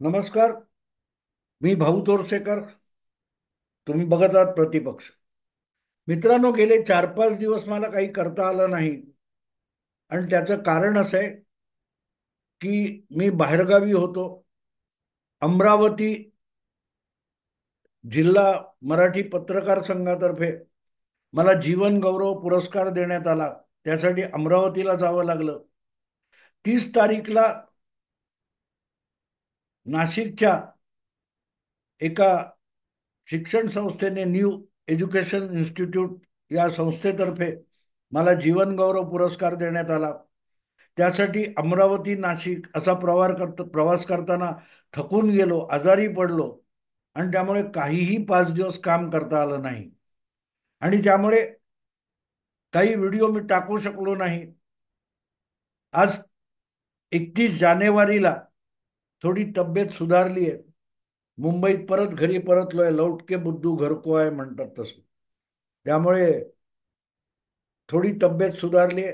नमस्कार. मी भाऊ तोरसेकर. तुम्ही बघत आहात प्रतिपक्ष. मित्रांनो, गेले 4-5 दिवस मला काही करता आलं नाही. आणि त्याचं कारण असं आहे की मी बाहेरगावी होतो. अमरावती जिल्हा मराठी पत्रकार संघातर्फे मला जीवन गौरव पुरस्कार देण्यात आला. त्यासाठी अमरावतीला जावं लागलं. 30 तारीखला नाशिकच्या एका शिक्षण संस्थेने, न्यू एज्युकेशन इन्स्टिट्यूट या संस्थेतर्फे मला जीवन गौरव पुरस्कार देण्यात आला. त्यासाठी अमरावती नाशिक असा प्रवास करताना थकून गेलो, आजारी पडलो. आणि त्यामुळे काहीही 5 दिवस काम करता आलं नाही. आणि त्यामुळे काही व्हिडिओ मी टाकू शकलो नाही. आज 31 जानेवारीला थोडी तब्येत सुधारली आहे. मुंबईत परत घरी परतलोय. लौटके बुद्धू घर को आहे म्हणतात तसं. त्यामुळे थोडी तब्येत सुधारली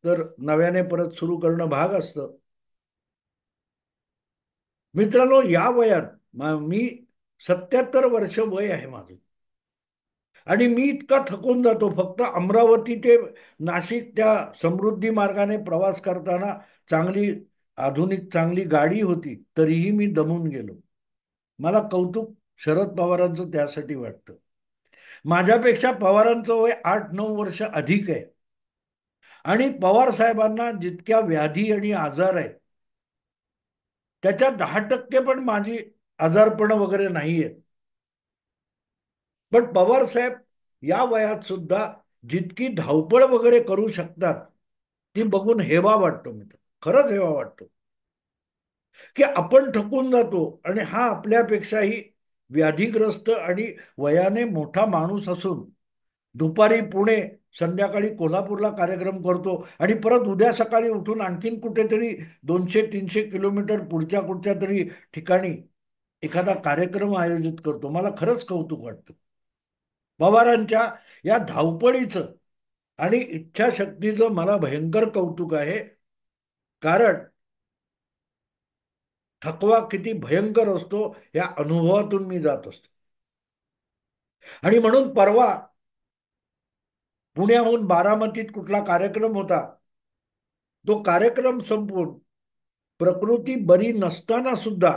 तर नव्याने परत सुरू करणं भाग असतं. मित्रांनो, या वयात मी 77 वर्ष वय आहे माझं. आणि मी इतका थकून जातो. फक्त अमरावती ते नाशिक त्या समृद्धी मार्गाने प्रवास करताना चांगली आधुनिक चांगली गाडी होती, तरीही मी दमून गेलो. मला कौतुक शरद पवारांचं त्यासाठी वाटतं. माझ्यापेक्षा पवारांचं वय 8-9 वर्ष अधिक आहे. आणि पवार साहेबांना जितक्या व्याधी आणि आजार आहेत, त्याच्या 10% पण माझी आजारपण वगैरे नाहीये. पण पवार साहेब या वयात सुद्धा जितकी धावपळ वगैरे करू शकतात, ती बघून हेवा वाटतो मित्र. खरंच हेवा वाटतो की आपण थकून जातो आणि हा आपल्यापेक्षाही व्याधीग्रस्त आणि वयाने मोठा माणूस असून दुपारी पुणे, संध्याकाळी कोल्हापूरला कार्यक्रम करतो आणि परत उद्या सकाळी उठून आणखीन कुठेतरी 200-300 किलोमीटर पुढच्या कुठच्या तरी ठिकाणी एखादा कार्यक्रम आयोजित करतो. मला खरंच कौतुक वाटतं पवारांच्या या धावपळीचं आणि इच्छाशक्तीचं. मला भयंकर कौतुक आहे. कारण थकवा किती भयंकर असतो या अनुभवातून मी जात असतो. आणि म्हणून परवा पुण्याहून बारामतीत कुठला कार्यक्रम होता. तो कार्यक्रम संपवून प्रकृती बरी नसताना सुद्धा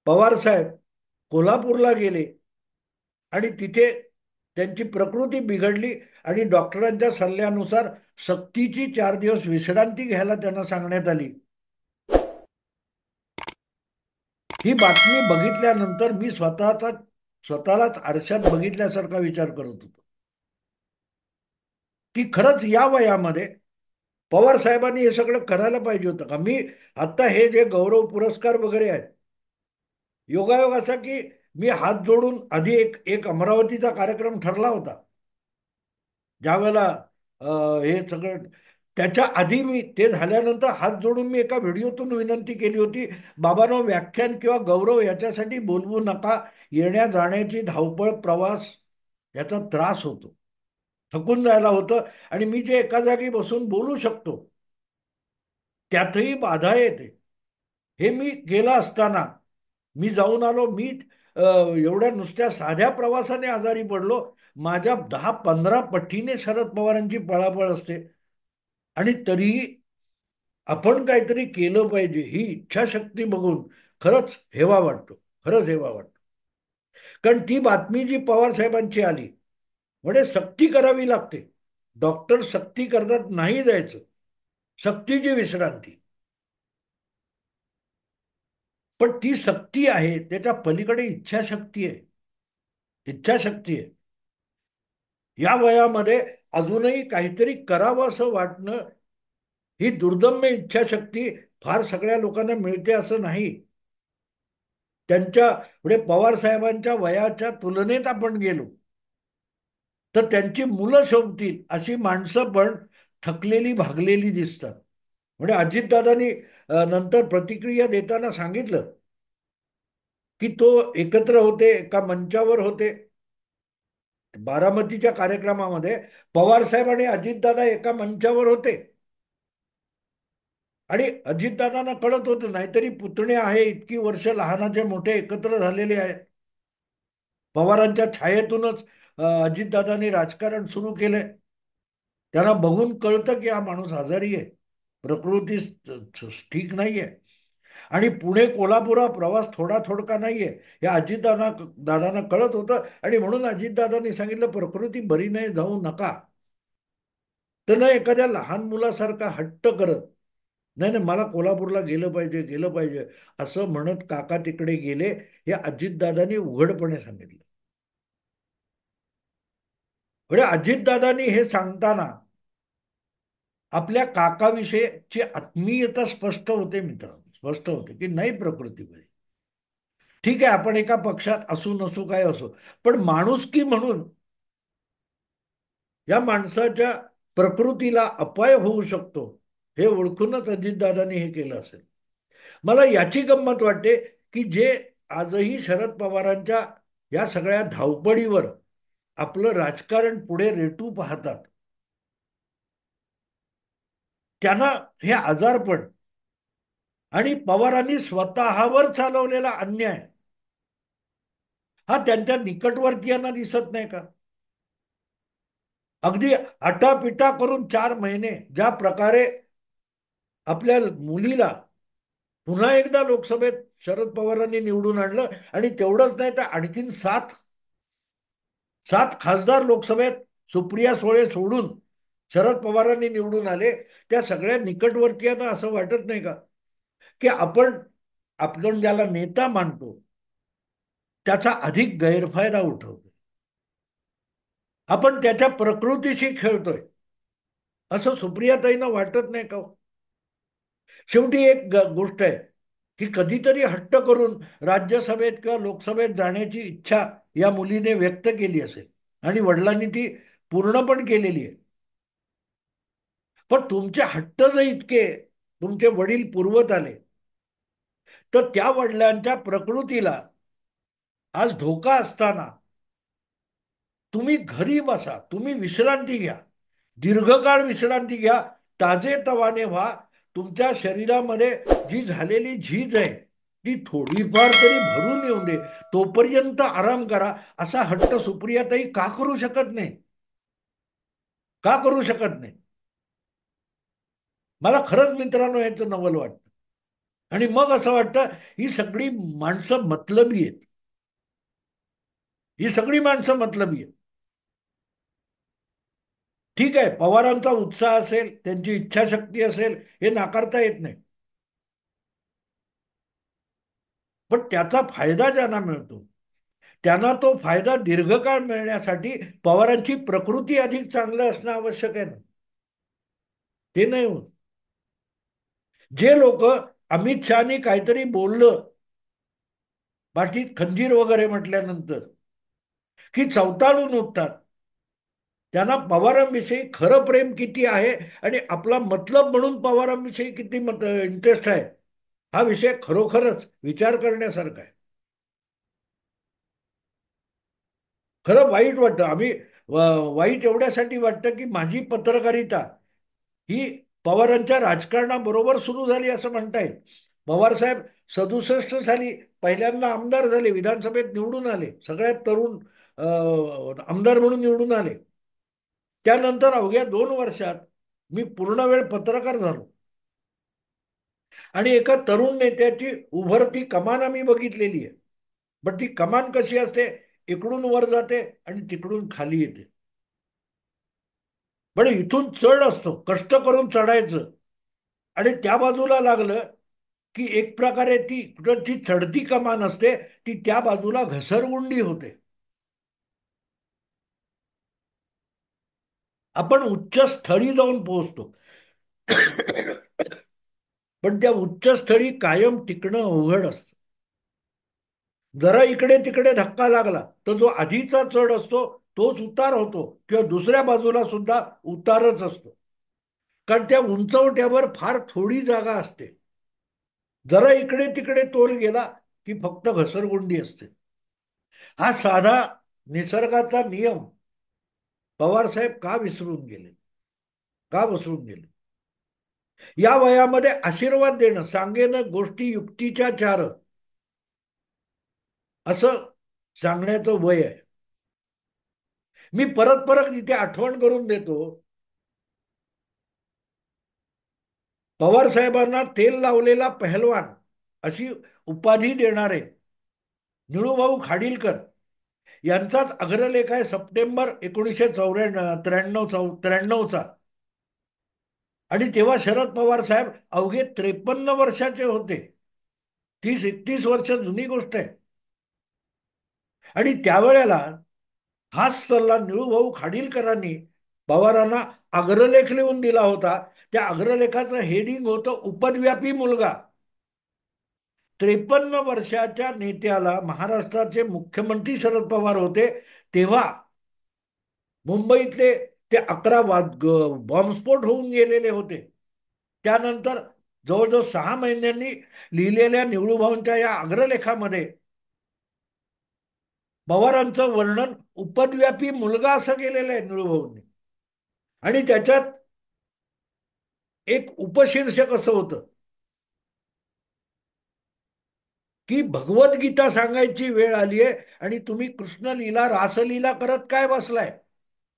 पवार साहेब कोल्हापूरला गेले. आणि तिथे त्यांची प्रकृती बिघडली आणि डॉक्टरांच्या सल्ल्यानुसार सक्तीची 4 दिवस विश्रांती घ्यायला त्यांना सांगण्यात आली. ही बातमी बघितल्यानंतर मी स्वतःलाच आरशात बघितल्यासारखा विचार करत होतो की खरंच या वयामध्ये पवार साहेबांनी हे सगळं करायला पाहिजे होतं का. मी आता हे जे गौरव पुरस्कार वगैरे आहेत, योगायोग असा की मी हात जोडून आधी एक एक अमरावतीचा कार्यक्रम ठरला होता. ज्यावेळेला हे सगळं त्याच्या आधी मी ते झाल्यानंतर हात जोडून मी एका व्हिडिओतून विनंती केली होती, बाबांनो व्याख्यान किंवा गौरव याच्यासाठी बोलवू नका. येण्या जाण्याची धावपळ, प्रवास याचा त्रास होतो, थकून जायला होतं. आणि मी जे एका जागी बसून बोलू शकतो त्यातही बाधा येते. हे मी गेला असताना मी जाऊन आलो. मी एवढ्या नुसत्या साध्या प्रवासाने आजारी पडलो. माझ्या 10-15 पटीने शरद पवारांची पळापळ असते. आणि तरीही आपण काहीतरी केलं पाहिजे ही इच्छाशक्ती बघून खरंच हेवा वाटतो. खरंच हेवा वाटतो. कारण ती बातमी जी पवार साहेबांची आली, म्हणजे सक्ती करावी लागते. डॉक्टर सक्ती करतात, नाही जायचं. सक्तीची विश्रांती. पण ती सक्ती आहे, त्याच्या पलीकडे इच्छाशक्ती आहे. इच्छाशक्ती आहे. या वयामध्ये अजूनही काहीतरी करावं असं वाटणं, ही दुर्दम्य इच्छाशक्ती फार सगळ्या लोकांना मिळते असं नाही. त्यांच्या म्हणजे पवार साहेबांच्या वयाच्या तुलनेत आपण गेलो तर त्यांची मुलं शोभतील अशी माणसं पण थकलेली भागलेली दिसतात. म्हणजे अजितदादांनी नंतर प्रतिक्रिया देताना सांगितलं की तो एकत्र होते, एका मंचावर होते बारामतीच्या कार्यक्रमामध्ये. पवार साहेब आणि अजितदादा एका मंचावर होते आणि अजितदादांना कळत होतं, नाहीतरी पुतणे आहे, इतकी वर्ष लहानाचे मोठे एकत्र झालेले आहेत. पवारांच्या छायेतूनच अजितदादांनी राजकारण सुरू केलंय. त्यांना बघून कळतं की हा माणूस आजारी आहे, प्रकृती ठीक नाहीये. आणि पुणे कोल्हापूर हा प्रवास थोडा थोडका नाहीये, हे दादांना कळत होतं. आणि म्हणून अजितदादांनी सांगितलं, प्रकृती बरी नाही, जाऊ नका. तर ना एखाद्या लहान मुलासारखा हट्ट करत, नाही नाही मला कोल्हापूरला गेलं पाहिजे, गेलं पाहिजे, असं म्हणत काका तिकडे गेले, हे अजितदादांनी उघडपणे सांगितलं. म्हणजे अजितदादांनी हे सांगताना आपल्या काकाविषयीची आत्मीयता स्पष्ट होते मित्रांनो, स्पष्ट होते की नाही प्रकृती बरी. ठीक आहे, आपण एका पक्षात असू नसू काय असो, पण माणुसकी म्हणून या माणसाच्या प्रकृतीला अपाय होऊ शकतो, हे ओळखूनच अजितदादांनी हे केलं असेल. मला याची गंमत वाटते की जे आजही शरद पवारांच्या या सगळ्या धावपळीवर आपलं राजकारण पुढे रेटू पाहतात, त्यांना हे आजारपण आणि पवारांनी स्वतःवर चालवलेला अन्याय हा त्यांच्या निकटवर्तीयांना दिसत नाही का? अगदी आटापिटा करून 4 महिने ज्या प्रकारे आपल्या मुलीला पुन्हा एकदा लोकसभेत शरद पवारांनी निवडून आणलं, आणि तेवढंच नाही तर आणखीन सात सात खासदार लोकसभेत सुप्रिया सुळे सोडून शरद पवारांनी निवडून आले. त्या सगळ्या निकटवर्तीयांना असं वाटत नाही का की आपण आपण ज्याला नेता मानतो त्याचा अधिक गैरफायदा उठवतो, आपण त्याच्या प्रकृतीशी खेळतोय, असं सुप्रियाताईंना वाटत नाही का? शेवटी एक गोष्ट आहे की कधीतरी हट्ट करून राज्यसभेत किंवा लोकसभेत जाण्याची इच्छा या मुलीने व्यक्त केली असेल, आणि वडिलांनी ती पूर्ण पण केलेली आहे. पण तुमचे हट्ट जर इतके तुमचे वडील पुरवत आले, तर त्या वडिलांच्या प्रकृतीला आज धोका असताना तुम्ही घरी बसा, तुम्ही विश्रांती घ्या, दीर्घकाळ विश्रांती घ्या, ताजेतवाने व्हा, तुमच्या शरीरामध्ये जी झालेली झीज आहे ती थोडीफार तरी भरून येऊन दे, तोपर्यंत आराम करा, असा हट्ट सुप्रियाताई का करू शकत नाही? का करू शकत नाही? मला खरंच मित्रांनो याचं नवल वाटतं. आणि मग असं वाटतं, ही सगळी माणसं मतलबी आहेत, ही सगळी माणसं मतलबी आहेत. ठीक आहे, पवारांचा उत्साह असेल, त्यांची इच्छाशक्ती असेल, हे नाकारता येत नाही, पण त्याचा फायदा ज्यांना मिळतो त्यांना तो फायदा दीर्घकाळ मिळण्यासाठी पवारांची प्रकृती अधिक चांगलं असणं आवश्यक आहे ना. ते नाही होत. जे लोक अमित शहानी काहीतरी बोललं पाठीत खंजीर वगैरे म्हटल्यानंतर की चवताळून उठतात, त्यांना पवारांविषयी खरं प्रेम किती आहे आणि आपला मतलब म्हणून पवारांविषयी किती इंटरेस्ट आहे, हा विषय खरोखरच विचार करण्यासारखा आहे. खरं वाईट वाटतं. वाईट एवढ्यासाठी वाटतं की माझी पत्रकारिता ही पवारांच्या राजकारणाबरोबर सुरू झाली असं म्हणता येईल. पवार साहेब 67 साली पहिल्यांदा आमदार झाले, विधानसभेत निवडून आले, सगळ्यात तरुण आमदार म्हणून निवडून आले. त्यानंतर अवघ्या 2 वर्षात मी पूर्ण वेळ पत्रकार झालो, आणि एका तरुण नेत्याची उभरती कमान आम्ही बघितलेली आहे. पण ती कमान कशी असते, इकडून वर जाते आणि तिकडून खाली येते. पण इथून चढ असतो, कष्ट करून चढायचं, आणि त्या बाजूला लागलं की एक प्रकारे ती कुठची चढती कमान असते, ती त्या बाजूला घसरगुंडी होते. आपण उच्च स्थळी जाऊन पोहोचतो, पण त्या उच्च स्थळी कायम टिकणं अवघड असतं. जरा इकडे तिकडे धक्का लागला तर जो आधीचा चढ असतो तोच उतार होतो, किंवा दुसऱ्या बाजूला सुद्धा उतारच असतो, कारण त्या उंचवट्यावर फार थोडी जागा असते. जरा इकडे तिकडे तोल गेला की फक्त घसरगुंडी असते. हा साधा निसर्गाचा नियम पवार साहेब का विसरून गेले, का विसरून गेले? या वयामध्ये आशीर्वाद देणं, सांगेन गोष्टी युक्तीच्या चार, असं सांगण्याचं वय आहे. मी परत परत इथे आठवण करून देतो, पवार साहेबांना तेल लावलेला पहलवान अशी उपाधी देणारे निळूभाऊ खाडीलकर यांचाच अग्रलेख आहे सप्टेंबर 1993चा. आणि तेव्हा शरद पवार साहेब अवघे 53 वर्षाचे होते. 30-31 वर्ष जुनी गोष्ट आहे. आणि त्यावेळेला हाच सल्ला निळूभाऊ खाडीलकरांनी पवारांना अग्रलेख लिहून दिला होता. त्या अग्रलेखाचं हेडिंग होतं उपद्व्यापी मुलगा. 53 वर्षाच्या नेत्याला, महाराष्ट्राचे मुख्यमंत्री शरद पवार होते तेव्हा, मुंबईतले ते 11 बॉम्बस्फोट होऊन गेलेले होते. त्यानंतर जवळजवळ 6 महिन्यांनी लिहिलेल्या निवडूभाऊंच्या या अग्रलेखामध्ये पवारांचं वर्णन उपद्व्यापी मुलगा असं केलेलं आहे निळूभाऊंनी. आणि त्याच्यात एक उपशीर्षक असं होतं की भगवद्गीता सांगायची वेळ आली आहे आणि तुम्ही कृष्णलीला रासलीला करत काय बसलाय.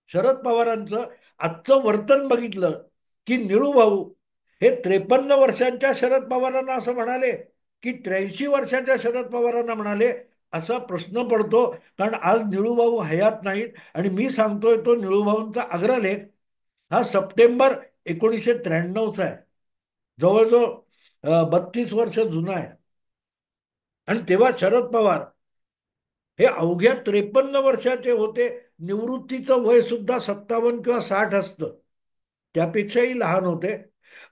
शरद पवारांचं आजचं वर्तन बघितलं की निळूभाऊ हे 53 वर्षांच्या शरद पवारांना असं म्हणाले की 83 वर्षाच्या शरद पवारांना म्हणाले, असा प्रश्न पडतो. कारण आज निळूभाऊ हयात नाहीत आणि मी सांगतोय तो निळूभाऊंचा अग्रलेख हा सप्टेंबर 1993चा आहे. जवळजवळ 32 वर्ष जुना आहे. आणि तेव्हा शरद पवार हे अवघ्या 53 वर्षाचे होते. निवृत्तीचं वय सुद्धा 57 किंवा 60 असतं. त्यापेक्षाही लहान होते.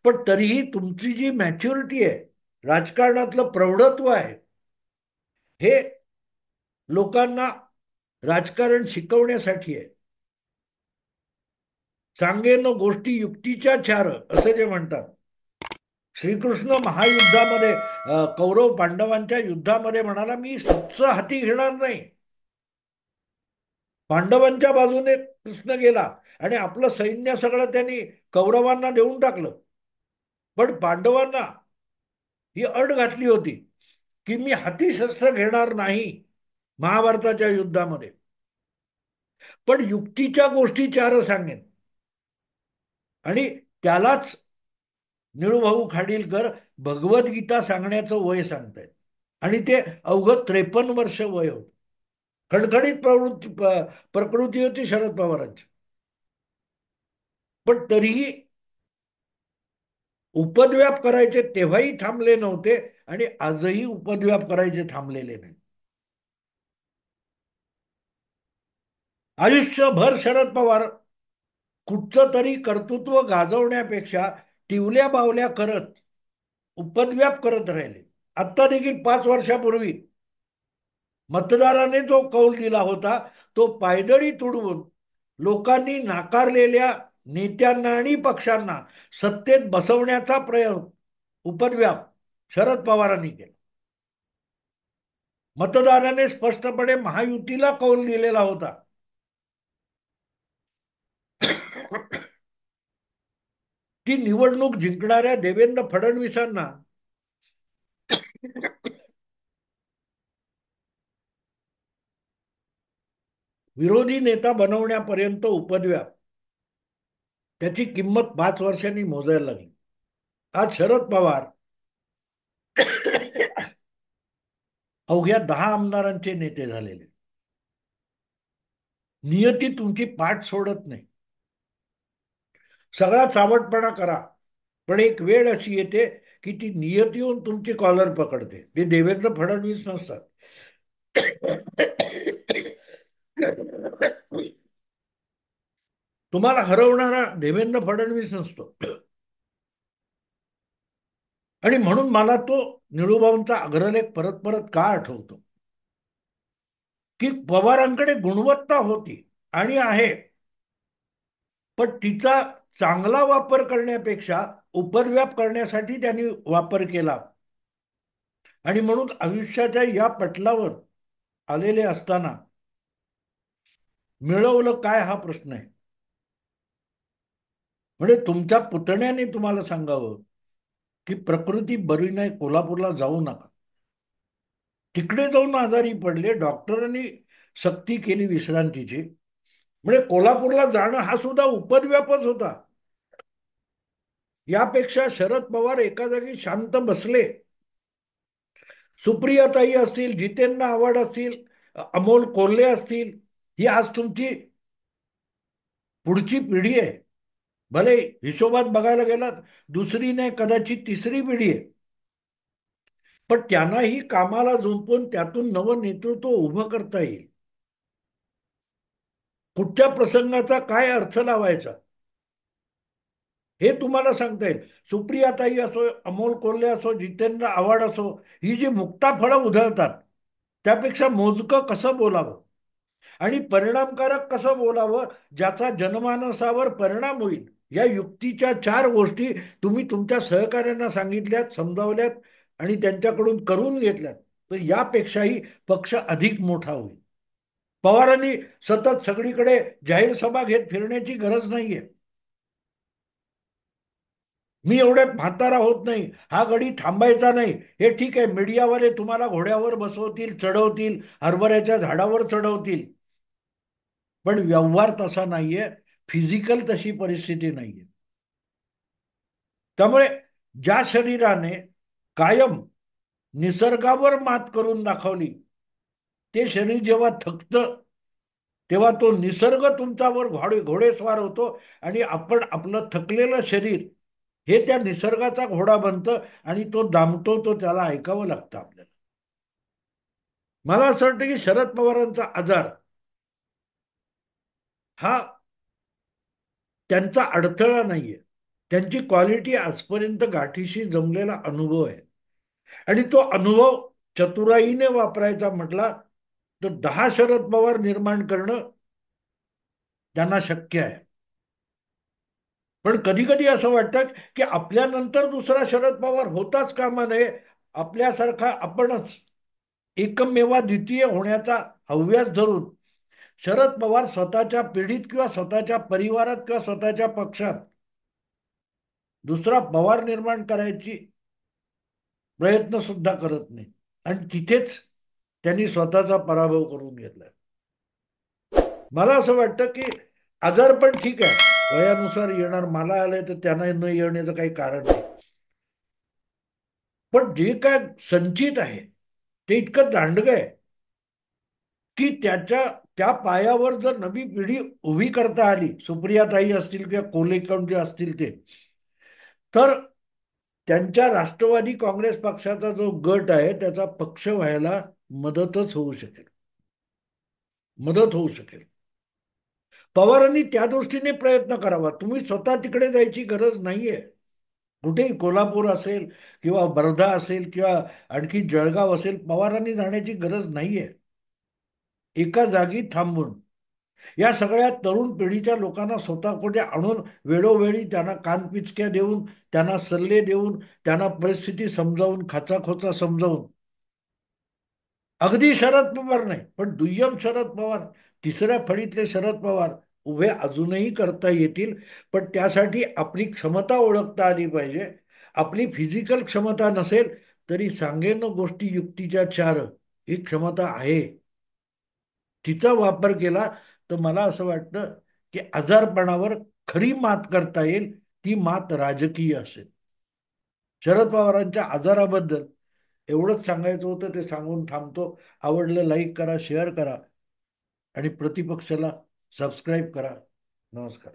पण तरीही तुमची जी मॅच्युरिटी आहे, राजकारणातलं प्रौढत्व आहे, हे लोकांना राजकारण शिकवण्यासाठी आहे. सांगेन गोष्टी युक्तीच्या चार, असं जे म्हणतात. श्रीकृष्ण महायुद्धामध्ये, कौरव पांडवांच्या युद्धामध्ये म्हणाला, मी 700 हाती घेणार नाही. पांडवांच्या बाजूने कृष्ण गेला आणि आपलं सैन्य सगळं त्यांनी कौरवांना देऊन टाकलं. पण पांडवांना ही अट घातली होती की मी हाती शस्त्र घेणार नाही महाभारताच्या युद्धामध्ये, पण युक्तीच्या गोष्टी चार सांगेन. आणि त्यालाच निळूभाऊ खाडीलकर भगवद्गीता सांगण्याचं वय सांगतायत. आणि ते अवघं 53 वर्ष वय होत. खणखणीत प्रकृती होती शरद पवारांची. पण तरीही उपद्व्याप करायचे तेव्हाही थांबले नव्हते आणि आजही उपद्व्याप करायचे थांबलेले नाही. आयुष्यभर शरद पवार कुठचं तरी कर्तृत्व गाजवण्यापेक्षा टिवल्या बावल्या करत उपद्व्याप करत राहिले. आत्ता देखील 5 वर्षापूर्वी मतदाराने जो कौल दिला होता तो पायदळी तुडवून लोकांनी नाकारलेल्या नेत्यांना आणि पक्षांना सत्तेत बसवण्याचा प्रयोग, उपद्व्याप शरद पवारांनी केला. मतदाराने स्पष्टपणे महायुतीला कौल दिलेला होता. ती निवडणूक जिंकणाऱ्या देवेंद्र फडणवीसांना विरोधी नेता बनवण्यापर्यंत उपद्व्याप, त्याची किंमत 5 वर्षांनी मोजायला लागली. आज शरद पवार अवघ्या 10 आमदारांचे नेते झालेले. नियती तुमची पाठ सोडत नाही. सगळा चावटपणा करा, पण एक वेळ अशी येते की ती नियती येऊन तुमची कॉलर पकडते. ते देवेंद्र फडणवीस नसतात. तुम्हाला हरवणारा देवेंद्र फडणवीस नसतो. आणि म्हणून मला तो निळूभाऊंचा अग्रलेख परत परत का आठवतो की पवारांकडे गुणवत्ता होती आणि आहे, पण तिचा चांगला वापर करण्यापेक्षा उपद्व्याप करण्यासाठी त्यांनी वापर केला. आणि म्हणून आयुष्याच्या या पटलावर आलेले असताना मिळवलं काय हा प्रश्न आहे. म्हणजे तुमच्या पुतण्याने तुम्हाला सांगावं की प्रकृती बरी नाही, कोल्हापूरला जाऊ नका. तिकडे जाऊन आजारी पडले, डॉक्टरांनी सक्ती केली विश्रांतीची. म्हणजे कोल्हापूरला जाणं हा सुद्धा उपद्व्यापच होता. यापेक्षा शरद पवार एका जागी शांत बसले. सुप्रियाताई असतील, जितेंद्र आव्हाड असतील, अमोल कोल्हे असतील, ही आज तुमची पुढची पिढी आहे. भले हिशोबात बघायला गेलात दुसरी नाही, कदाचित तिसरी पिढी आहे. पण त्यांनाही कामाला झुंपून त्यातून नवं नेतृत्व उभं करता येईल. कुठच्या प्रसंगाचा काय अर्थ लावायचा हे तुम्हाला सांगता येईल. सुप्रियाताई असो, अमोल कोल्हे असो, जितेंद्र आव्हाड असो, ही जी मुक्ताफळं उधळतात, त्यापेक्षा मोजकं कसं बोलावं आणि परिणामकारक कसं बोलावं, ज्याचा जनमानसावर परिणाम होईल, या युक्तीच्या चार गोष्टी तुम्ही तुमच्या सहकार्यांना सांगितल्यात, समजावल्यात आणि त्यांच्याकडून करून घेतल्यात, तर यापेक्षाही पक्ष अधिक मोठा होईल. पवारांनी सतत सगळीकडे जाहीर सभा घेत फिरण्याची गरज नाहीये. मी एवढ्यात म्हातारा होत नाही, हा गडी थांबायचा नाही. हे ठीक आहे, मीडियावाले तुम्हाला घोड्यावर बसवतील, चढवतील, हरभऱ्याच्या झाडावर चढवतील, पण व्यवहार तसा नाहीये, फिजिकल तशी परिस्थिती नाहीये. त्यामुळे ज्या शरीराने कायम निसर्गावर मात करून दाखवली, ते शरीर जेव्हा थकतं, तेव्हा तो निसर्ग तुमच्यावर घोडेस्वार होतो आणि आपण आपलं थकलेलं शरीर हे त्या निसर्गाचा घोडा बनतं आणि तो दामतो, तो त्याला ऐकावं लागतं आपल्याला. मला असं वाटतं की शरद पवारांचा आजार हा त्यांचा अडथळा नाहीये. त्यांची क्वालिटी आजपर्यंत गाठीशी जमलेला अनुभव आहे. आणि तो अनुभव चतुराईने वापरायचा म्हटला तर 10 शरद पवार निर्माण करणं त्यांना शक्य आहे. पण कधी कधी असं वाटतं की आपल्यानंतर दुसरा शरद पवार होताच कामा नये. आपल्यासारखा आपणच एकमेवा द्वितीय होण्याचा हव्यास धरून शरद पवार स्वतःच्या पिढीत किंवा स्वतःच्या परिवारात किंवा स्वतःच्या पक्षात दुसरा पवार निर्माण करायची प्रयत्न सुद्धा करत नाही. आणि तिथेच त्यांनी स्वतःचा पराभव करून घेतला. मला असं वाटतं की आजार पण ठीक आहे, वयानुसार येणार, मला आलंय तर त्यांना न येण्याचं काही कारण नाही. पण जे काय संचित आहे ते इतकं दांडगं आहे की त्याच्या त्या पायावर जर नवी पिढी उभी करता आली, सुप्रियाताई असतील किंवा कोल्हेकण जे असतील ते, तर त्यांच्या राष्ट्रवादी काँग्रेस पक्षाचा जो गट आहे त्याचा पक्ष व्हायला मदतच होऊ शकेल. मदत होऊ शकेल. पवारांनी त्या दृष्टीने प्रयत्न करावा. तुम्ही स्वतः तिकडे जायची गरज नाहीये. कुठेही कोल्हापूर असेल किंवा वर्धा असेल किंवा आणखी जळगाव असेल, पवारांनी जाण्याची गरज नाहीये. एका जागी थांबून या सगळ्या तरुण पिढीच्या लोकांना स्वतःकडे आणून वेळोवेळी त्यांना कानपिचक्या देऊन, त्यांना सल्ले देऊन, त्यांना परिस्थिती समजावून, खाचाखोचा समजावून, अगदी शरद पवार नाही पण दुय्यम शरद पवार, तिसऱ्या फळीतले शरद पवार उभे अजूनही करता येतील. पण त्यासाठी आपली क्षमता ओळखता आली पाहिजे. आपली फिजिकल क्षमता नसेल तरी सांगेन गोष्टी युक्तीच्या चार ही क्षमता आहे. तिचा वापर केला तर मला असं वाटतं की आजारपणावर खरी मात करता येईल. ती मात राजकीय असेल. शरद पवारांच्या आजाराबद्दल एवढंच सांगायचं होतं, ते सांगून थांबतो. आवडलं लाईक करा, शेअर करा आणि प्रतिपक्षाला सबस्क्राईब करा. नमस्कार.